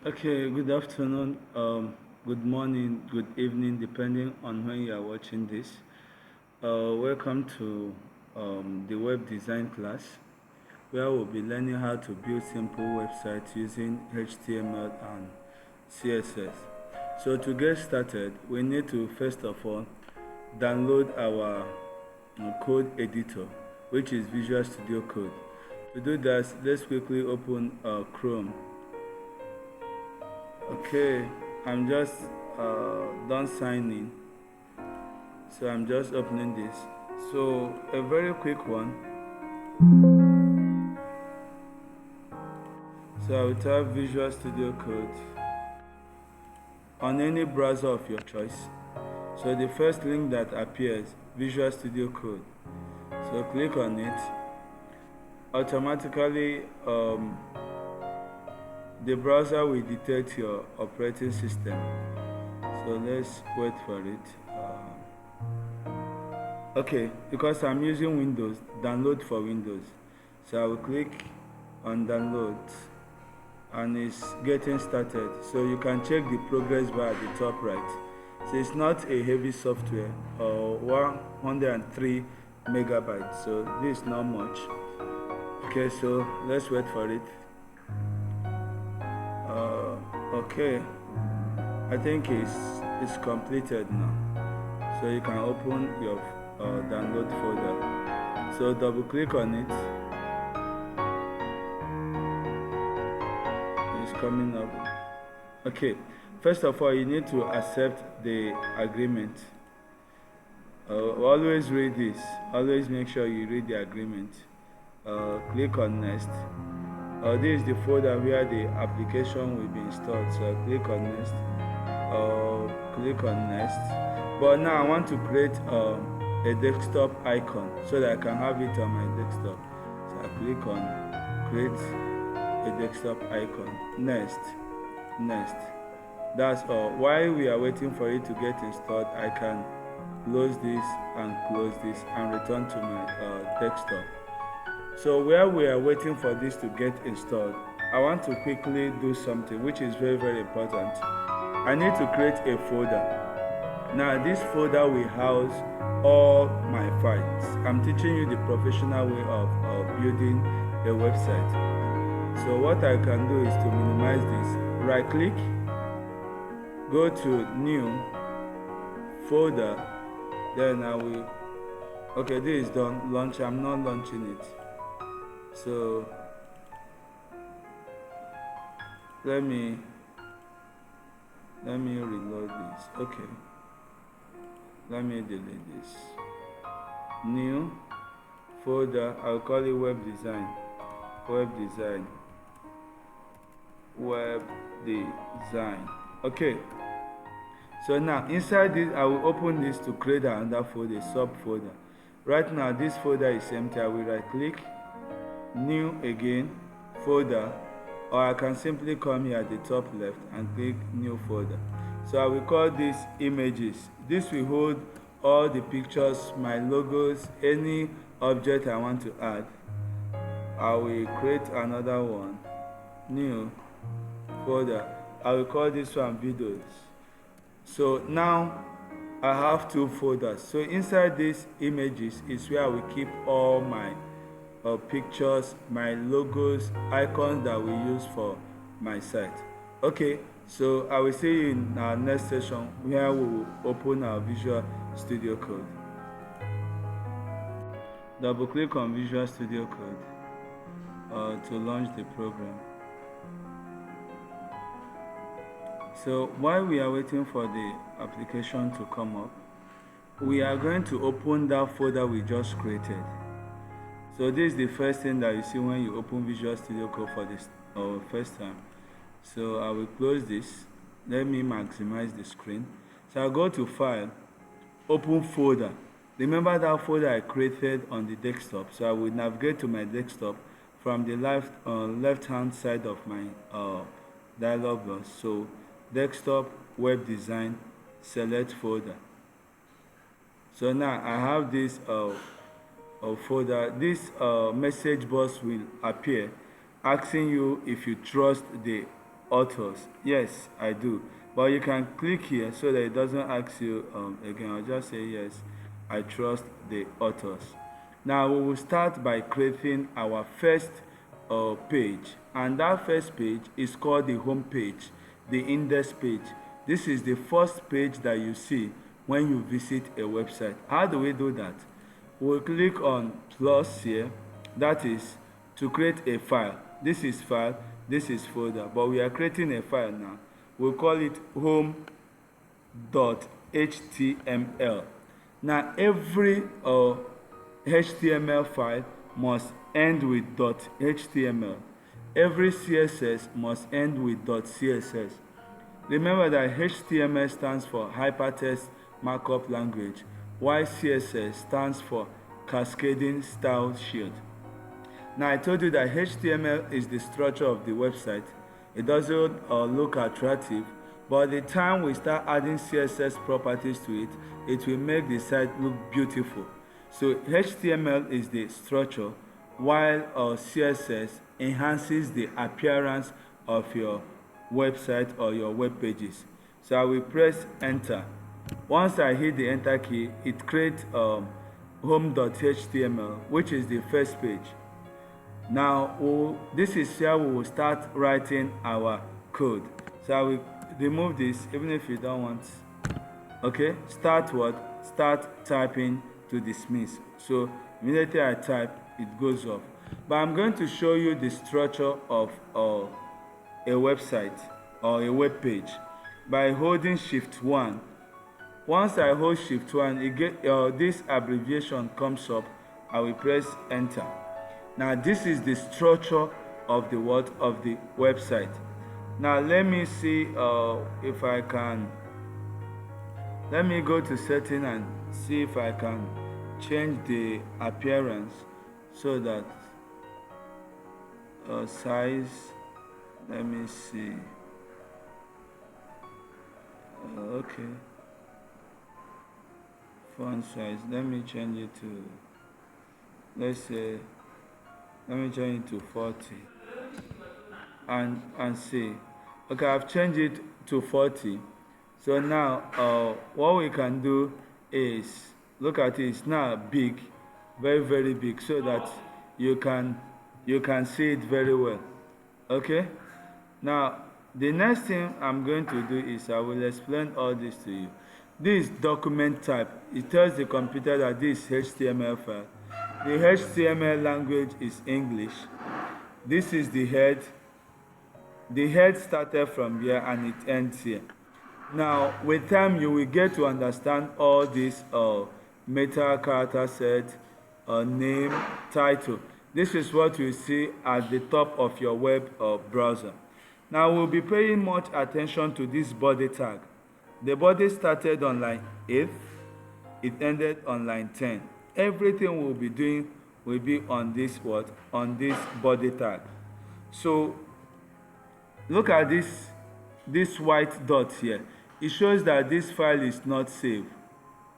Okay, good afternoon, good morning, good evening, depending on when you are watching this. Welcome to the web design class, where we'll be learning how to build simple websites using HTML and CSS. So to get started, we need to first of all download our code editor, which is Visual Studio Code. To do that, let's quickly open Chrome. Okay, I'm just done signing, so I'm just opening this. So a very quick one. So I will type Visual Studio Code on any browser of your choice. So the first link that appears, Visual Studio Code. So click on it. Automatically, the browser will detect your operating system. So let's wait for it. Okay, because I'm using Windows, download for Windows. So I will click on download and it's getting started. So you can check the progress bar at the top right. So it's not a heavy software, 103 megabytes. So this is not much. Okay, so let's wait for it. Okay, I think it's completed now. So you can open your download folder. So double click on it. It's coming up. Okay, first of all, you need to accept the agreement. Always read this. Always make sure you read the agreement. Click on next. This is the folder where the application will be installed. So click on next. Click on next. But now I want to create a desktop icon so that I can have it on my desktop. So I click on create a desktop icon. Next. That's all. While we are waiting for it to get installed, I can close this and return to my desktop. So while we are waiting for this to get installed, I want to quickly do something which is very, very important. I need to create a folder. Now this folder will house all my files. I'm teaching you the professional way of building a website. So what I can do is to minimize this. Right click, go to new folder, then I will, okay, this is done, launch. I'm not launching it. So let me reload this. Okay, let me delete this. New folder, I'll call it web design. Okay, so now inside this I will open this to create another folder, subfolder. Right now this folder is empty. I will right click, new again, folder, or I can simply come here at the top left and click new folder. So I will call this images. This will hold all the pictures, my logos, any object I want to add. I will create another one, new folder. I will call this one videos. So now I have two folders. So inside these images is where I will keep all my pictures, my logos, icons that we use for my site. Okay, so I will see you in our next session where we will open our Visual Studio Code. Double click on Visual Studio Code to launch the program. So while we are waiting for the application to come up, we are going to open that folder we just created. So this is the first thing that you see when you open Visual Studio Code for this first time. So I will close this. Let me maximize the screen. So I'll go to File, Open Folder. Remember that folder I created on the desktop. So I will navigate to my desktop from the left-hand side of my dialog box. So Desktop, Web Design, select folder. So now I have this folder. This message box will appear asking you if you trust the authors? Yes, I do. But you can click here so that it doesn't ask you again. I'll just say yes, I trust the authors. Now we will start by creating our first page, and that first page is called the home page, the index page. This is the first page that you see when you visit a website. How do we do that? We'll click on plus here, that is to create a file. This is file, this is folder, but we are creating a file now. We'll call it home.html. Now every HTML file must end with .html. Every CSS must end with .css. Remember that HTML stands for Hypertext Markup Language, while CSS stands for Cascading Style Sheet. Now I told you that HTML is the structure of the website. It doesn't look attractive, but the time we start adding CSS properties to it, it will make the site look beautiful. So HTML is the structure, while CSS enhances the appearance of your website or your web pages. So I will press enter. Once I hit the enter key, it creates home.html, which is the first page. Now this is where we will start writing our code. So I will remove this even if you don't want. Okay, start what? Start typing to dismiss. So immediately I type, it goes off. But I'm going to show you the structure of a website or a web page by holding shift 1. Once I hold shift 1, this abbreviation comes up. I will press enter. Now this is the structure of the website. Now let me see if I can. Let me go to setting and see if I can change the appearance so that size. Let me see. Okay. Font size. Let me change it to. Let's say. Let me change it to 40. And see. Okay, I've changed it to 40. So now what we can do is look at it. It's now big, very very big, so that you can see it very well. Okay. Now the next thing I'm going to do is I will explain all this to you. This document type, it tells the computer that this HTML file. The HTML language is English. This is the head. The head started from here and it ends here. Now with time you will get to understand all these meta character set, name, title. This is what you see at the top of your web browser. Now we'll be paying much attention to this body tag. The body started on line 8, it ended on line 10. Everything we'll be doing will be on this body tag. So look at this white dot here. It shows that this file is not saved.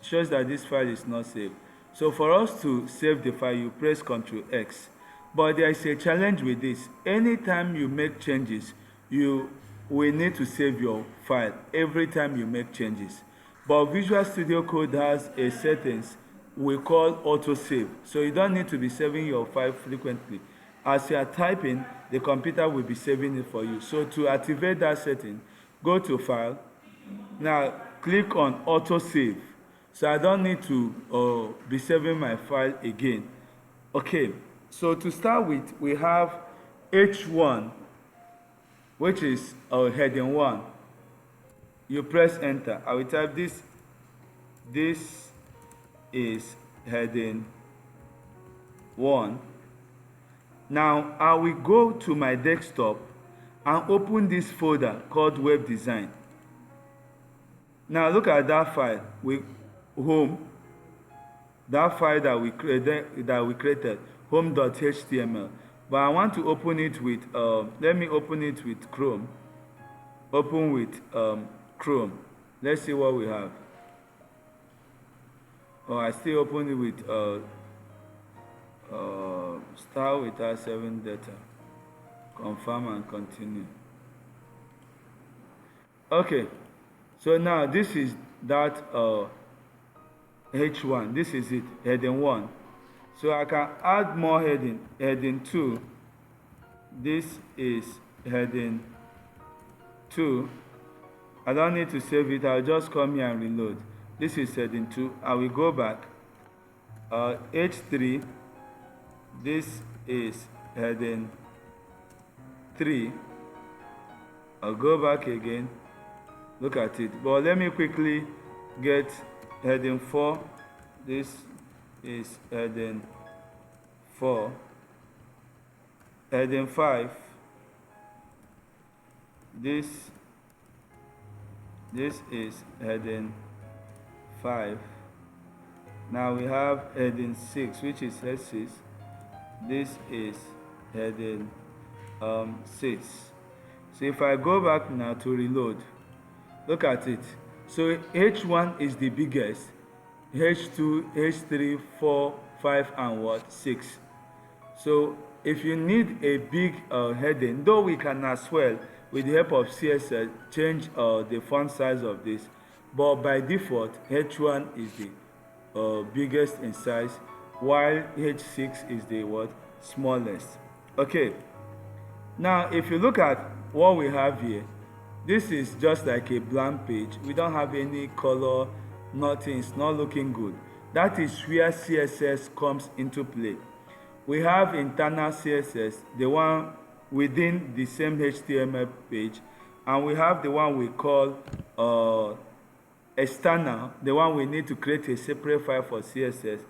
It shows that this file is not saved. So for us to save the file, you press Ctrl X. But there is a challenge with this. Anytime you make changes, you will need to save your file every time you make changes. But Visual Studio Code has a settings we call autosave. So you don't need to be saving your file frequently. As you are typing, the computer will be saving it for you. So to activate that setting, go to File. Now click on autosave. So I don't need to be saving my file again. Okay, so to start with, we have H1, which is our heading 1. You press enter. I will type this. This is heading 1. Now I will go to my desktop and open this folder called web design. Now look at that file with home, that file that we created, home.html. But I want to open it with let me open it with Chrome. Open with Chrome. Let's see what we have. Oh, I still open it with start with R7 data. Confirm and continue. Okay, so now this is that H1. This is it, heading 1. So I can add more heading 2. This is heading 2. I don't need to save it. I'll just come here and reload. This is heading 2. I will go back. H3. This is heading 3. I'll go back again. Look at it. But let me quickly get heading 4. This is heading 4. Heading 5. This is heading 5. Now we have heading 6, which is H6. This is heading 6. So if I go back now to reload, look at it. So H1 is the biggest, H2, H3, 4, 5, and what? 6. So if you need a big heading, though we can as well, with the help of CSS, change the font size of this, but by default, H1 is the biggest in size, while H6 is the what? Smallest. Okay. Now, if you look at what we have here, this is just like a blank page. We don't have any color, nothing. It's not looking good. That is where CSS comes into play. We have internal CSS, the one within the same HTML page, and we have the one we call external, the one we need to create a separate file for CSS,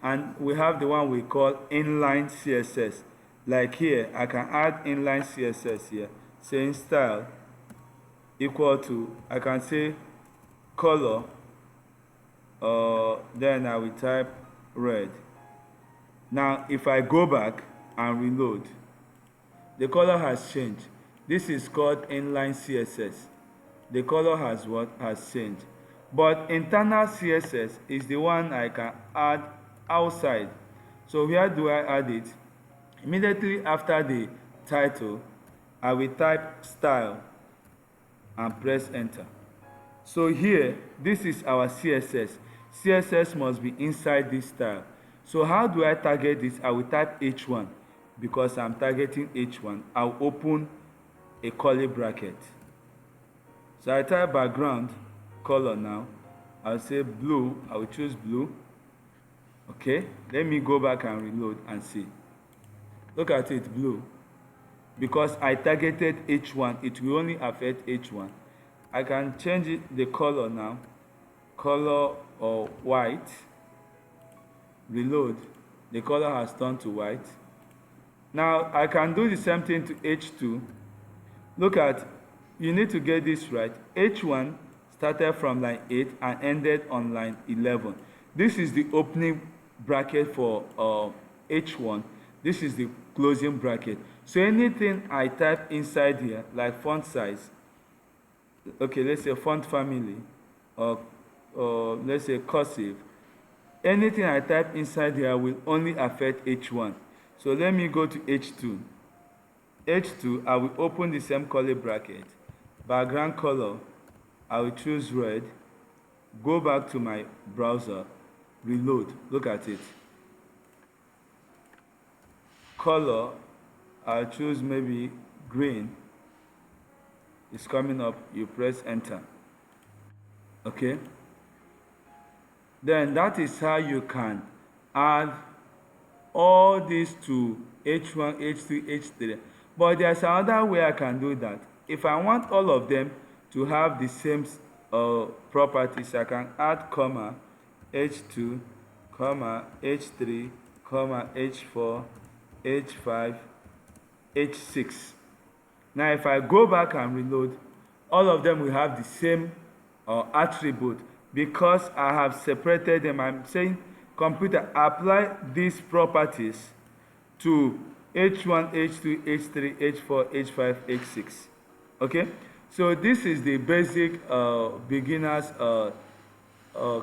and we have the one we call inline CSS. Like here, I can add inline CSS here, saying style equal to, I can say color, then I will type red. Now if I go back and reload, the color has changed. This is called inline CSS. The color has what? Has changed. But internal CSS is the one I can add outside. So where do I add it? Immediately after the title, I will type style and press enter. So here, this is our CSS. CSS must be inside this style. So how do I target this? I will type H1. Because I'm targeting H1, I'll open a curly bracket. So I type background color now. I'll say blue. I will choose blue. Okay, let me go back and reload and see. Look at it, blue. Because I targeted H1, it will only affect H1. I can change it, the color now. Color or white. Reload. The color has turned to white. Now I can do the same thing to H2. Look at, you need to get this right. H1 started from line 8 and ended on line 11. This is the opening bracket for H1. This is the closing bracket. So anything I type inside here, like font size, okay, let's say font family, or let's say cursive, anything I type inside here will only affect H1. So let me go to H2. H2, I will open the same curly bracket. Background color, I will choose red. Go back to my browser. Reload. Look at it. Color, I'll choose maybe green. It's coming up. You press enter. Okay. Then that is how you can add all these to H1, H2, H3. But there's another way I can do that. If I want all of them to have the same properties, I can add comma H2, comma H3, comma H4, H5, H6. Now if I go back and reload, all of them will have the same attribute because I have separated them. I'm saying, computer, apply these properties to H1, H2, H3, H4, H5, H6. Okay? So this is the basic beginners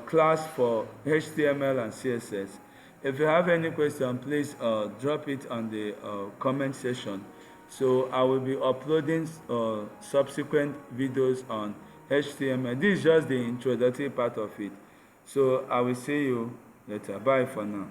class for HTML and CSS. If you have any question, please drop it on the comment section. So I will be uploading subsequent videos on HTML. This is just the introductory part of it. So I will see you later. Bye for now.